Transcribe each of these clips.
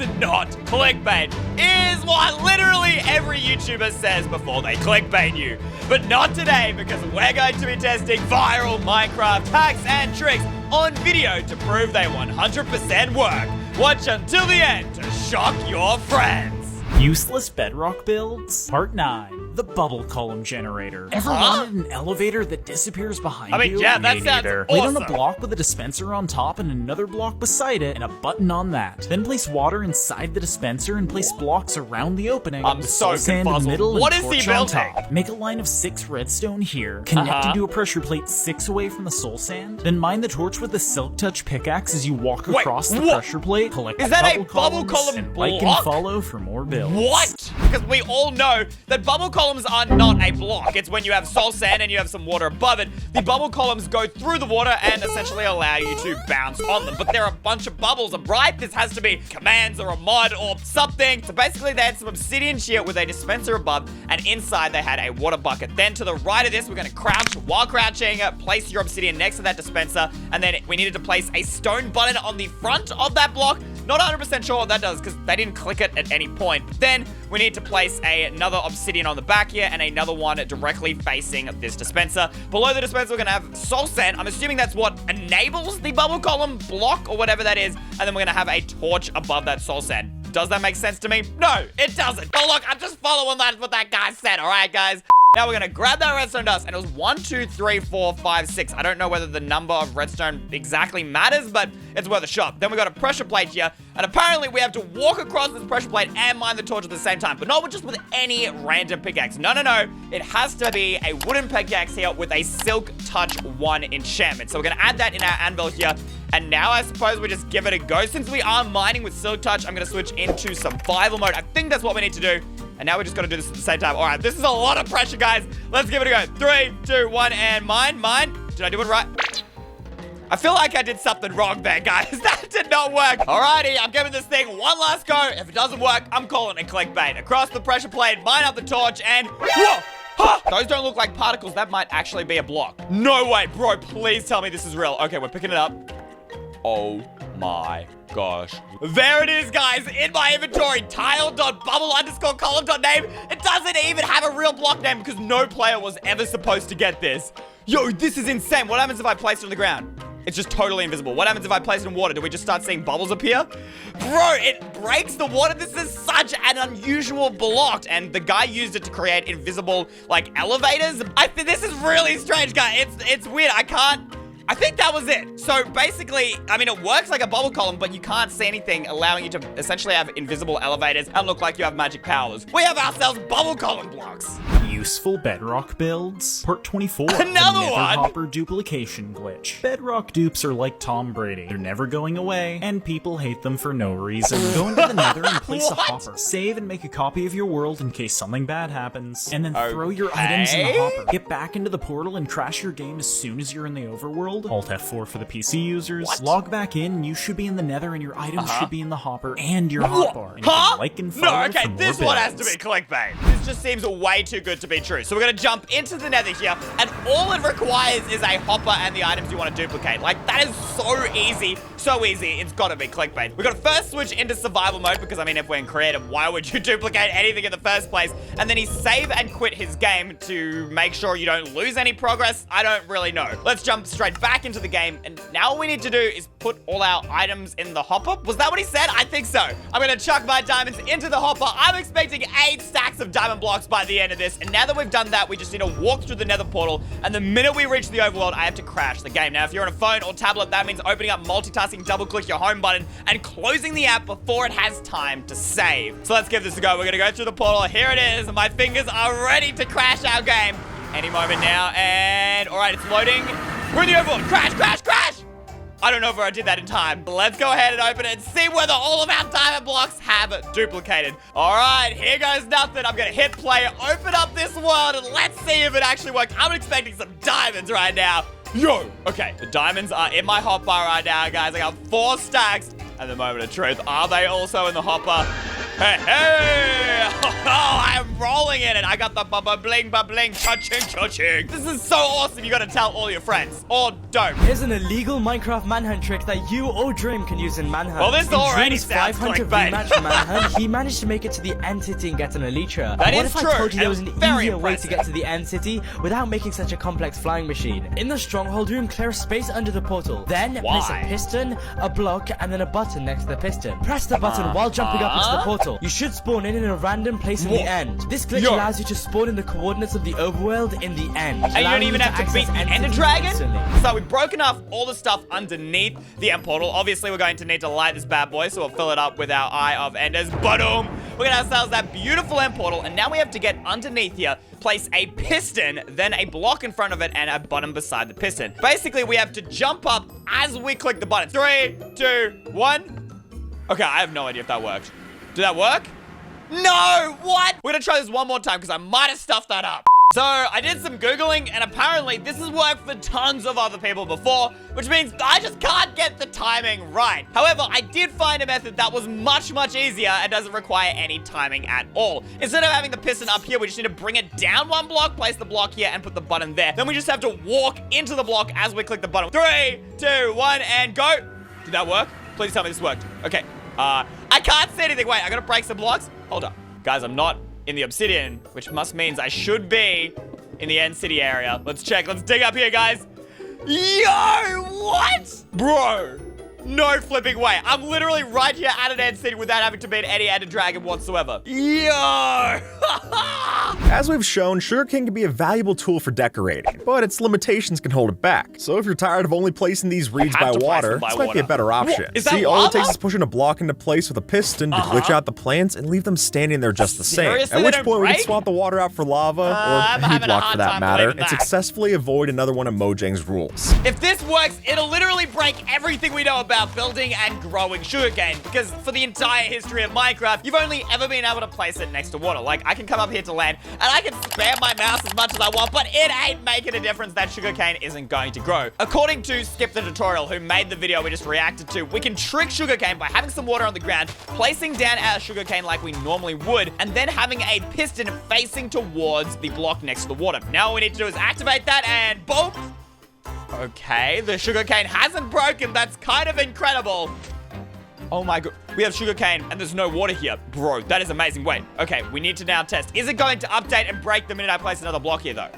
is not clickbait, is what literally every YouTuber says before they clickbait you. But not today, because we're going to be testing viral Minecraft hacks and tricks on video to prove they 100% work. Watch until the end to shock your friends. Useless bedrock builds, Part 9. The bubble column generator. Ever wanted an elevator that disappears behind you? Yeah, that sounds awesome. Wait on a block with a dispenser on top and another block beside it and a button on that. Then place water inside the dispenser and place blocks around the opening. I'm so sand in the middle What and is he torch on building? top. Make a line of 6 redstone here. Connect into a pressure plate 6 away from the soul sand. Then mine the torch with a silk touch pickaxe as you walk across the pressure plate. Collect is that a bubble column and block? like and follow for more builds. What? Because we all know that bubble columns are not a block. It's when you have soul sand and you have some water above it. The bubble columns go through the water and essentially allow you to bounce on them. But there are a bunch of bubbles, right? This has to be commands or a mod or something. So basically they had some obsidian sheet with a dispenser above, and inside they had a water bucket. Then to the right of this, we're going to crouch. While crouching, place your obsidian next to that dispenser, and then we needed to place a stone button on the front of that block. Not 100% sure what that does because they didn't click it at any point. Then we need to place another obsidian on the back here and another one directly facing this dispenser. Below the dispenser, we're going to have soul sand. I'm assuming that's what enables the bubble column block or whatever that is. And then we're going to have a torch above that soul sand. Does that make sense to me? No, it doesn't. But look, I'm just following what that guy said, all right, guys? Now we're gonna grab that redstone dust, and it was 1, 2, 3, 4, 5, 6. I don't know whether the number of redstone exactly matters, but it's worth a shot. Then we got a pressure plate here, and apparently we have to walk across this pressure plate and mine the torch at the same time, but not just with any random pickaxe. No, no, no. It has to be a wooden pickaxe here with a silk touch 1 enchantment. So we're gonna add that in our anvil here, and now I suppose we just give it a go. Since we are mining with silk touch, I'm gonna switch into survival mode. I think that's what we need to do. And now we just gotta do this at the same time. All right, this is a lot of pressure, guys. Let's give it a go. 3, 2, 1, and mine. Did I do it right? I feel like I did something wrong there, guys. That did not work. Alrighty, I'm giving this thing one last go. If it doesn't work, I'm calling it clickbait. Across the pressure plate, mine up the torch, and whoa! Huh, those don't look like particles. That might actually be a block. No way, bro. Please tell me this is real. Okay, we're picking it up. Oh my gosh. There it is, guys, in my inventory. Tile.bubble_column.name. It doesn't even have a real block name because no player was ever supposed to get this. Yo, this is insane. What happens if I place it on the ground? It's just totally invisible. What happens if I place it in water? Do we just start seeing bubbles appear? Bro, it breaks the water. This is such an unusual block. And the guy used it to create invisible, like, elevators. I think this is really strange, guys. It's weird. I think that was it. So basically, I mean, it works like a bubble column, but you can't see anything, allowing you to essentially have invisible elevators and look like you have magic powers. We have ourselves bubble column blocks. Useful bedrock builds, Part 24. Another the one! Hopper duplication glitch. Bedrock dupes are like Tom Brady. They're never going away, and people hate them for no reason. Go into the nether and place a hopper. Save and make a copy of your world in case something bad happens. And then throw your items in the hopper. Get back into the portal and crash your game as soon as you're in the overworld. Alt F4 for the PC users. What? Log back in, and you should be in the nether, and your items should be in the hopper and your hotbar. And you can like and follow No, okay, for more this one has to builds. be clickbait. This just seems way too good to be true. So we're gonna jump into the nether here, and all it requires is a hopper and the items you want to duplicate. Like, that is so easy. So easy, it's gotta be clickbait. We gotta first switch into survival mode, because I mean, if we're in creative, why would you duplicate anything in the first place? And then he save and quit his game to make sure you don't lose any progress. I don't really know. Let's jump straight back into the game, and now all we need to do is put all our items in the hopper. Was that what he said? I think so. I'm gonna chuck my diamonds into the hopper. I'm expecting 8 stacks of diamond blocks by the end of this, and now that we've done that, we just need to walk through the nether portal, and the minute we reach the overworld, I have to crash the game. Now, if you're on a phone or tablet, that means opening up multitasking, double-click your home button, and closing the app before it has time to save. So let's give this a go. We're gonna go through the portal. Here it is. My fingers are ready to crash our game any moment now, and all right, it's loading. We're in the overworld. Crash, crash, crash! I don't know if I did that in time. Let's go ahead and open it and see whether all of our diamond blocks have duplicated. All right, here goes nothing. I'm gonna hit play, open up this world, and let's see if it actually works. I'm expecting some diamonds right now. Yo, okay, the diamonds are in my hotbar right now, guys. I got 4 stacks. And the moment of truth, are they also in the hopper? Hey, hey! Oh, I'm rolling in it. I got the bubbling, cha-ching. This is so awesome. You gotta tell all your friends. Or don't. Here's an illegal Minecraft manhunt trick that you or Dream can use in Manhunt. Well, this in already Dream's sounds 500 clickbait. rematch Manhunt, he managed to make it to the End City and get an Elytra. That what is if true, I told you there and was an very easier way to impressive. get to the End City without making such a complex flying machine? In the Stronghold room, clear a space under the portal. Then place Why? a piston, a block, and then a button next to the piston. Press the button while jumping up into the portal. You should spawn in a random place in the end. This glitch Yo. allows you to spawn in the coordinates of the overworld in the end. And you allowing don't even to have to access beat the End Ender Cities Dragon? instantly. So we've broken off all the stuff underneath the end portal. Obviously, we're going to need to light this bad boy, so we'll fill it up with our Eye of Enders. Boom! We got ourselves that beautiful end portal, and now we have to get underneath here, place a piston, then a block in front of it, and a button beside the piston. Basically, we have to jump up as we click the button. 3, 2, 1. Okay, I have no idea if that worked. Did that work? No! What? We're gonna try this one more time because I might have stuffed that up. So, I did some Googling, and apparently this has worked for tons of other people before, which means I just can't get the timing right. However, I did find a method that was much easier and doesn't require any timing at all. Instead of having the piston up here, we just need to bring it down one block, place the block here, and put the button there. Then we just have to walk into the block as we click the button. 3, 2, 1, and go. Did that work? Please tell me this worked. Okay. I can't see anything. Wait, I gotta break some blocks. Hold up. Guys, I'm not in the obsidian, which must means I should be in the End City area. Let's check. Let's dig up here, guys. Yo, what? Bro, no flipping way. I'm literally right here at an End City without having to beat any Ender Dragon whatsoever. Yo! As we've shown, sugarcane can be a valuable tool for decorating, but its limitations can hold it back. So if you're tired of only placing these reeds have by to place water, them by this might be water. a better option. What? Is that See, all lava? it takes is pushing a block into place with a piston to glitch out the plants and leave them standing there just the same. Seriously? At They which don't point we break? can swap the water out for lava, I'm or any having a block hard for that time matter, believing and that. successfully avoid another one of Mojang's rules. If this works, it'll literally break everything we know about building and growing sugarcane, because for the entire history of Minecraft, you've only ever been able to place it next to water. Like, I can come up here to land, and I can spam my mouse as much as I want, but it ain't making a difference. That sugarcane isn't going to grow. According to Skip the Tutorial, who made the video we just reacted to, we can trick sugarcane by having some water on the ground, placing down our sugarcane like we normally would, and then having a piston facing towards the block next to the water. Now all we need to do is activate that, and boom! Okay, the sugarcane hasn't broken. That's kind of incredible. Oh my god. We have sugarcane and there's no water here. Bro, that is amazing. Wait, okay, we need to now test. Is it going to update and break the minute I place another block here, though?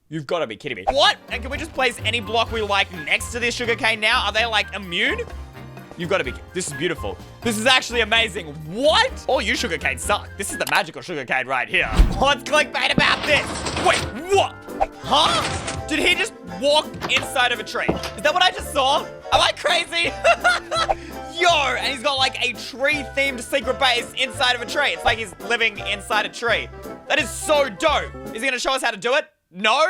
You've got to be kidding me. What? And can we just place any block we like next to this sugarcane now? Are they, like, immune? You've got to be... This is beautiful. This is actually amazing. What? All you sugarcane suck. This is the magical sugarcane right here. What's clickbait about this? Wait, what? Huh? Did he just walk inside of a tree? Is that what I just saw? Am I crazy? Yo, and he's got like a tree-themed secret base inside of a tree. It's like he's living inside a tree. That is so dope. Is he gonna show us how to do it? No?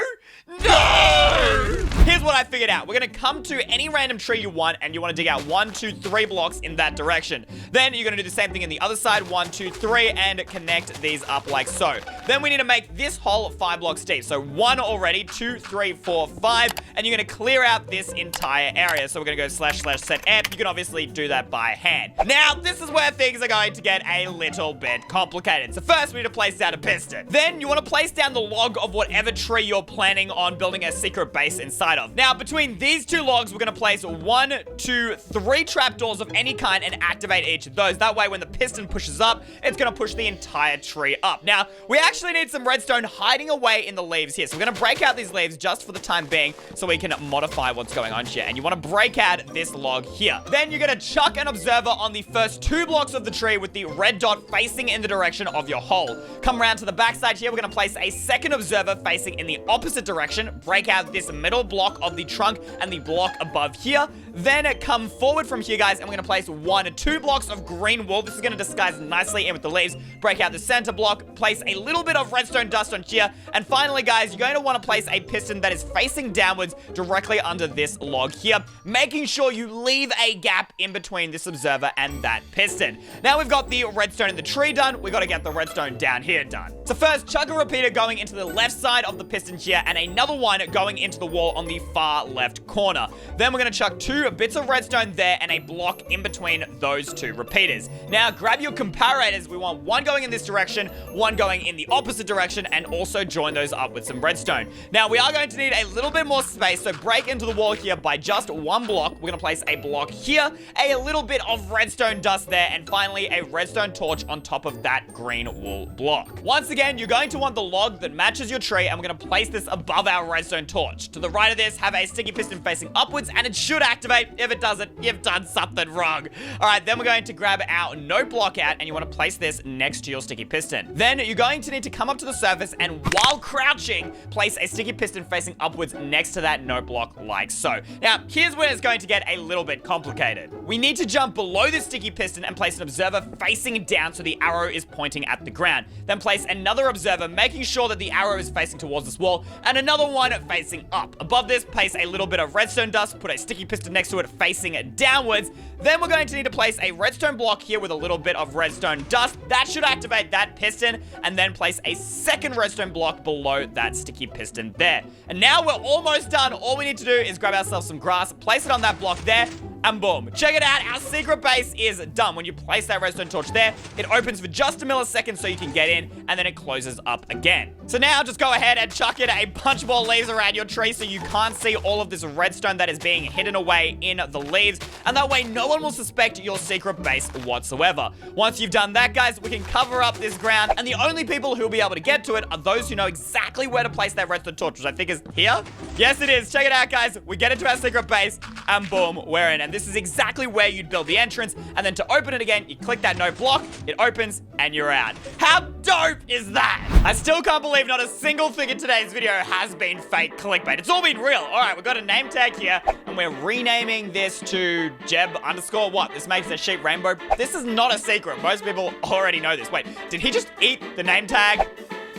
No! Here's what I figured out. We're gonna come to any random tree you want, and you wanna dig out 1, 2, 3 blocks in that direction. Then you're gonna do the same thing in the other side, 1, 2, 3, and connect these up like so. Then we need to make this hole 5 blocks deep. So 1 already, 2, 3, 4, 5, and you're gonna clear out this entire area. So we're gonna go / set amp. You can obviously do that by hand. Now, this is where things are going to get a little bit complicated. So first, we need to place down a piston. Then you wanna place down the log of whatever tree you're planning on building a secret base inside of. Now, between these 2 logs, we're gonna place 1, 2, 3 trapdoors of any kind and activate each of those. That way, when the piston pushes up, it's gonna push the entire tree up. Now, we actually need some redstone hiding away in the leaves here. So we're gonna break out these leaves just for the time being so we can modify what's going on here. And you wanna break out this log here. Then you're gonna chuck an observer on the first 2 blocks of the tree with the red dot facing in the direction of your hole. Come around to the backside here, we're gonna place a second observer facing in the opposite direction. Break out this middle block of the trunk and the block above here. Then come forward from here, guys, and we're gonna place 1 or 2 blocks of green wool. This is gonna disguise nicely in with the leaves. Break out the center block, place a little bit of redstone dust on here, and finally, guys, you're going to want to place a piston that is facing downwards directly under this log here, making sure you leave a gap in between this observer and that piston. Now we've got the redstone in the tree done, we've got to get the redstone down here done. So first, chuck a repeater going into the left side of the piston here, and another one going into the wall on the far left corner. Then we're going to chuck 2 2 bits of redstone there and a block in between those 2 repeaters. Now, grab your comparators. We want one going in this direction, one going in the opposite direction, and also join those up with some redstone. Now, we are going to need a little bit more space, so break into the wall here by just 1 block. We're going to place a block here, a little bit of redstone dust there, and finally a redstone torch on top of that green wool block. Once again, you're going to want the log that matches your tree, and we're going to place this above our redstone torch. To the right of this, have a sticky piston facing upwards, and it should activate. If it doesn't, you've done something wrong. All right, then we're going to grab our note block out, and you want to place this next to your sticky piston. Then you're going to need to come up to the surface, and while crouching, place a sticky piston facing upwards next to that note block like so. Now, here's where it's going to get a little bit complicated. We need to jump below the sticky piston and place an observer facing down so the arrow is pointing at the ground. Then place another observer, making sure that the arrow is facing towards this wall, and another one facing up. Above this, place a little bit of redstone dust, put a sticky piston next to it facing downwards. Then we're going to need to place a redstone block here with a little bit of redstone dust. That should activate that piston, and then place a second redstone block below that sticky piston there. And now we're almost done. All we need to do is grab ourselves some grass, place it on that block there, and boom. Check it out, our secret base is done. When you place that redstone torch there, it opens for just a millisecond so you can get in, and then it closes up again. So now just go ahead and chuck in a bunch more leaves around your tree so you can't see all of this redstone that is being hidden away in the leaves, and that way no one will suspect your secret base whatsoever. Once you've done that, guys, we can cover up this ground, and the only people who will be able to get to it are those who know exactly where to place that redstone torch, which I think is here. Yes, it is. Check it out, guys. We get into our secret base, and boom, we're in. And this is exactly where you'd build the entrance, and then to open it again, you click that note block, it opens, and you're out. How dope is that? I still can't believe not a single thing in today's video has been fake clickbait. It's all been real. All right, we've got a name tag here, and we're renaming this to Jeb underscore what? This makes a sheep rainbow. This is not a secret. Most people already know this. Wait, did he just eat the name tag?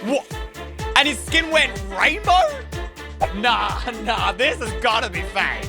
What? And his skin went rainbow? Nah, this has gotta be fake.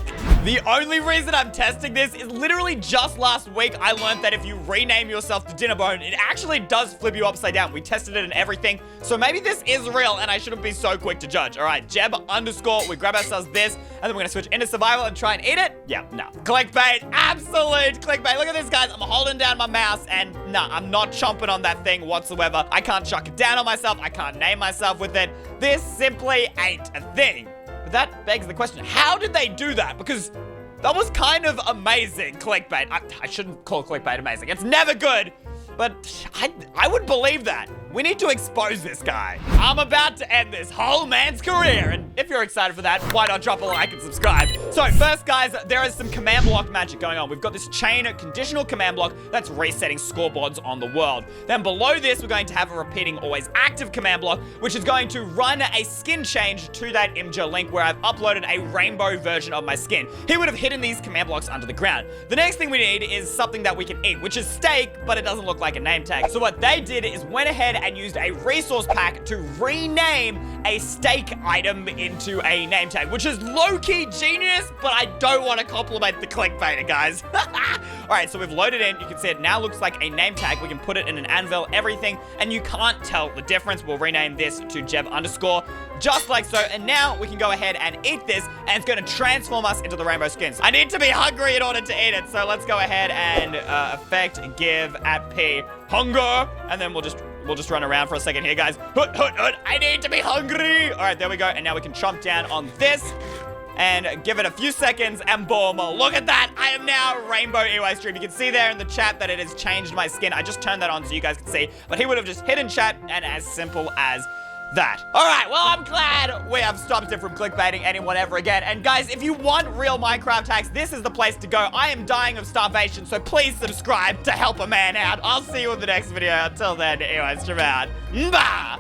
The only reason I'm testing this is literally just last week I learned that if you rename yourself to Dinnerbone, it actually does flip you upside down. We tested it and everything, so maybe this is real and I shouldn't be so quick to judge. All right, Jeb underscore, we grab ourselves this, and then we're gonna switch into survival and try and eat it. Yeah, no. Clickbait, absolute clickbait. Look at this, guys. I'm holding down my mouse and nah, I'm not chomping on that thing whatsoever. I can't chuck it down on myself. I can't name myself with it. This simply ain't a thing. But that begs the question, how did they do that? Because that was kind of amazing clickbait. I shouldn't call clickbait amazing. It's never good, but I would believe that. We need to expose this guy. I'm about to end this whole man's career, and if you're excited for that, why not drop a like and subscribe? So first, guys, there is some command block magic going on. We've got this chain conditional command block that's resetting scoreboards on the world. Then below this, we're going to have a repeating always active command block, which is going to run a skin change to that Imgur link where I've uploaded a rainbow version of my skin. He would have hidden these command blocks under the ground. The next thing we need is something that we can eat, which is steak, but it doesn't look like a name tag. So what they did is went ahead and used a resource pack to rename a steak item into a name tag, which is low-key genius, but I don't want to compliment the clickbaiter, guys. All right, so we've loaded in. You can see it now looks like a name tag. We can put it in an anvil, everything, and you can't tell the difference. We'll rename this to Jeb underscore, just like so, and now we can go ahead and eat this, and it's going to transform us into the rainbow skins. I need to be hungry in order to eat it, so let's go ahead and effect give at P hunger, and then we'll just run around for a second here, guys. Hut, hut, hut. I need to be hungry. All right, there we go. And now we can chomp down on this and give it a few seconds, and boom. Look at that. I am now Rainbow Eystreem. You can see there in the chat that it has changed my skin. I just turned that on so you guys can see, but he would have just hit in chat, and as simple as that. All right, well, I'm glad we have stopped it from clickbaiting anyone ever again. And guys, if you want real Minecraft hacks, this is the place to go. I am dying of starvation, so please subscribe to help a man out. I'll see you in the next video. Until then, Eystreem out. Bye.